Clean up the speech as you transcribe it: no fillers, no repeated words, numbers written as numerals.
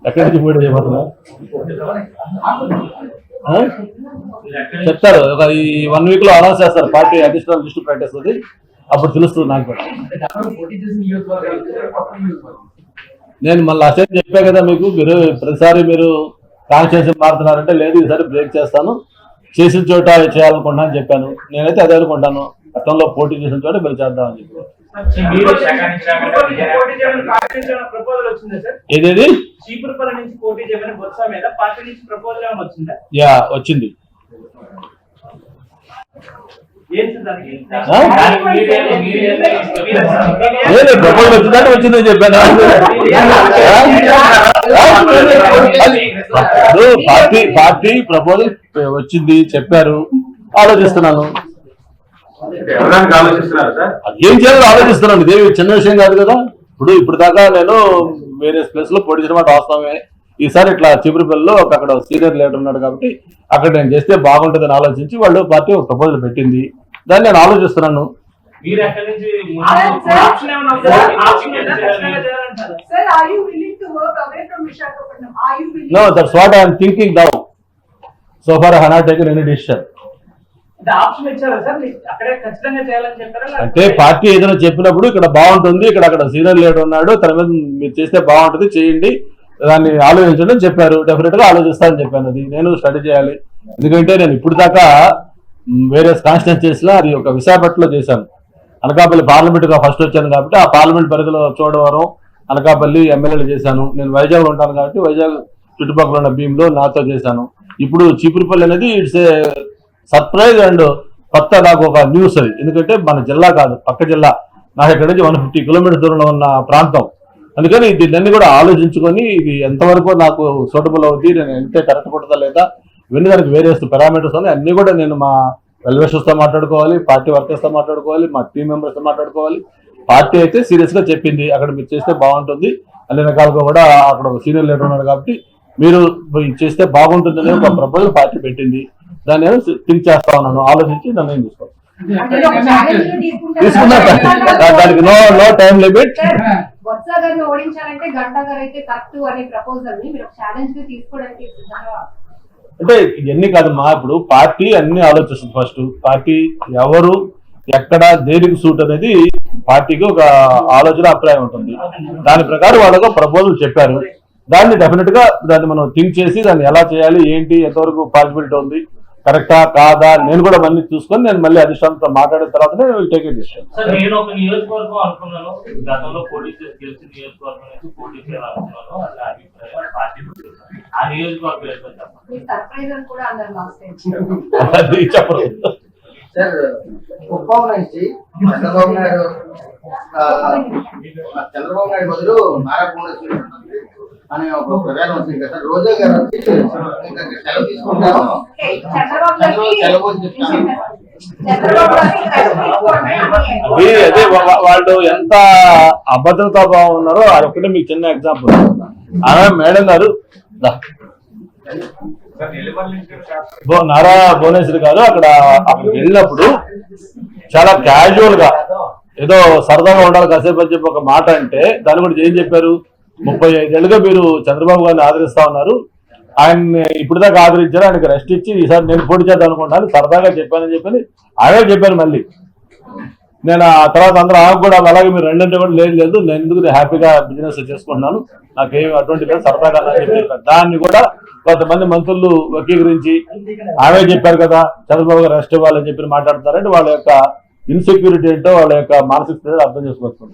ఎక్కడి నుంచి పోటీ చేయబోతున్నా చెప్తారు. ఒక ఈ 1 week లో అనౌన్స్ చేస్తారు. పార్టీ అడిషనల్ లిస్ట్ ప్రకటిస్తుంది, అప్పుడు తెలుస్తుంది నాకు కూడా. నేను మళ్ళీ అసలు చెప్పా కదా మీకు, మీరు ప్రతిసారి మీరు కాన్స్టిట్యూన్సీ మారుతున్నారంటే లేదు ఈసారి బ్రేక్ చేస్తాను, చేసిన చోట చేయాలనుకుంటున్నా అని చెప్పాను. నేనైతే అదే అనుకుంటాను, గతంలో పోటీ చేసిన చోట మీరు చేద్దామని చెప్పి. ఏదేది యా వచ్చింది. ప్రపోజల్ వచ్చిందంటే వచ్చిందని చెప్పాను. పార్టీ ప్రపోజల్ వచ్చింది చెప్పారు, ఆలోచిస్తున్నాను. ఏం చేయాలో ఆలోచిస్తున్నాను. ఇదేమి చిన్న విషయం కాదు కదా. ఇప్పుడు దాకా నేను వేరే ప్లేస్ లో పోటీ చేయడం వాస్తవమే. ఈసారి ఇట్లా చిపురుపల్లిలో అక్కడ సీనియర్ లీడర్ ఉన్నాడు కాబట్టి అక్కడ నేను చేస్తే బాగుంటుందని ఆలోచించి వాళ్ళు పార్టీ ఒక ప్రపోజల్ పెట్టింది, దాన్ని నేను ఆలోచిస్తున్నాను. No, that's what I am thinking now. So far I have not taken any decision. అంటే పార్టీ ఏదైనా చెప్పినప్పుడు ఇక్కడ బాగుంటుంది, అక్కడ సీనియర్ లీడర్ ఉన్నాడు, తన మీద మీరు చేస్తే బాగుంటుంది, చేయండి, దాన్ని ఆలోచించండి అని చెప్పారు. డెఫినెట్ గా ఆలోచిస్తానని చెప్పాను. అది నేను స్టడీ చేయాలి. ఎందుకంటే నేను ఇప్పుడు దాకా వేరే కాన్స్టిట్యూన్సీస్ లో అది ఒక విశాఖపట్నంలో చేశాను. అనకాపల్లి పార్లమెంట్ గా ఫస్ట్ వచ్చాను కాబట్టి ఆ పార్లమెంట్ పరిధిలో చోడవరం, అనకాపల్లి ఎమ్మెల్యేలు చేశాను. నేను వైజాగ్ లో ఉంటాను కాబట్టి వైజాగ్ చుట్టుపక్కల ఉన్న భీమ్లో నాతో చేశాను. ఇప్పుడు చీపురుపల్లి అనేది ఇట్స్ ఏ సర్ప్రైజ్ అండ్ కొత్త నాకు ఒక న్యూస్ అది. ఎందుకంటే మన జిల్లా కాదు, పక్క జిల్లా, నాకు ఇక్కడ నుంచి 150 kilometers దూరంలో ఉన్న ప్రాంతం. అందుకని దీన్ని కూడా ఆలోచించుకొని ఇది ఎంతవరకు నాకు సూటబుల్ అవుతుంది, నేను ఎంత కరెక్ట్ కొట్టదా లేదా, ఇవన్నీ దానికి వేరే పారామీటర్స్ ఉన్నాయి. అన్ని కూడా నేను మా వెల్విషర్స్తో మాట్లాడుకోవాలి, పార్టీ వర్కర్స్తో మాట్లాడుకోవాలి, మా టీం మెంబర్స్తో మాట్లాడుకోవాలి. పార్టీ అయితే సీరియస్ గా చెప్పింది అక్కడ మీరు చేస్తే బాగుంటుంది, అన్ని రకాలుగా కూడా అక్కడ ఒక సీనియర్ లీడర్ ఉన్నాడు కాబట్టి మీరు చేస్తే బాగుంటుంది అనే ఒక ప్రపోజల్ పార్టీ పెట్టింది. దాన్ని నేను థింక్ చేస్తా ఉన్నాను, ఆలోచించి దాన్ని నేను తీసుకోవాలి. తీసుకున్నా దానికి నో టైం లిమిట్. అంటే ఇవన్నీ కాదమ్మా, ఇప్పుడు పార్టీ అన్ని ఆలోచిస్తుంది. ఫస్ట్ పార్టీ ఎవరు ఎక్కడ దేనికి సూట్ అనేది పార్టీకి ఒక ఆలోచన అభిప్రాయం ఉంటుంది. దాని ప్రకారం వాళ్ళకు ప్రపోజల్ చెప్పారు. దాన్ని డెఫినెట్ గా దాన్ని మనం థింక్ చేసి దాన్ని ఎలా చేయాలి, ఏంటి, ఎంతవరకు పాసిబిలిటీ ఉంది, కరెక్టా కాదా, నేను కూడా మళ్ళీ చూసుకొని నేను మళ్ళీ అధిష్టానంతో మాట్లాడిన తర్వాతనే టేక్ ఎ డిసిషన్. నేను ఒక నియోజకవర్గం అనుకున్నాను, గతంలో పోటీ చేసి గెలిచిన నియోజకవర్గం నుంచి పోటీ చేయాలనుకున్నాను. అట్లా అభిప్రాయం పార్టీ ఆ నియోజకవర్గం చెప్పరు సార్. కుప్పం నుంచి చంద్రబాబు నాయుడు బదులు నారా భువనేశ్వరి అనే ఒక ప్రధానం వచ్చింది కదా. రోజా గారు వచ్చి సెలవు తీసుకుంటాను, సెలవు చెప్తాను. అదే వాళ్ళు ఎంత అభద్రతా భావం ఉన్నారో అదొక్కటే మీకు చిన్న ఎగ్జాంపుల్. ఆమె మేడం గారు నారా భువనేశ్వరి గారు అక్కడికి వెళ్ళినప్పుడు చాలా క్యాజువల్ గా ఏదో సరదాగా ఉండాలి కాసేపు అని చెప్పి ఒక మాట అంటే దాన్ని కూడా ఏం చెప్పారు, 35 ఏళ్ళుగా మీరు చంద్రబాబు గారిని ఆదరిస్తా ఉన్నారు, ఆయన్ని ఇప్పుడు దాకా ఆదరించారు, ఆయనకి రెస్ట్ ఇచ్చి ఈసారి నేను పోటీ చేద్దాం అనుకుంటాను సరదాగా చెప్పానని చెప్పి ఆమె చెప్పారు. మళ్ళీ నేను ఆ తర్వాత అందరూ ఆమె కూడా అలాగే మీరు రెండంటే కూడా లేదు నేను ఎందుకు హ్యాపీగా బిజినెస్ చేసుకుంటున్నాను, నాకేమి అటువంటి లేదు సరదాగా అని చెప్పారు. దాన్ని కూడా కొంతమంది మంత్రులు వకీకరించి ఆమె చెప్పారు కదా చంద్రబాబు గారు రెస్ట్ ఇవ్వాలని చెప్పి మాట్లాడుతున్నారంటే వాళ్ళ యొక్క ఇన్సెక్యూరిటీ ఏంటో వాళ్ళ యొక్క మానసిక స్థితి అర్థం చేసుకోవచ్చు.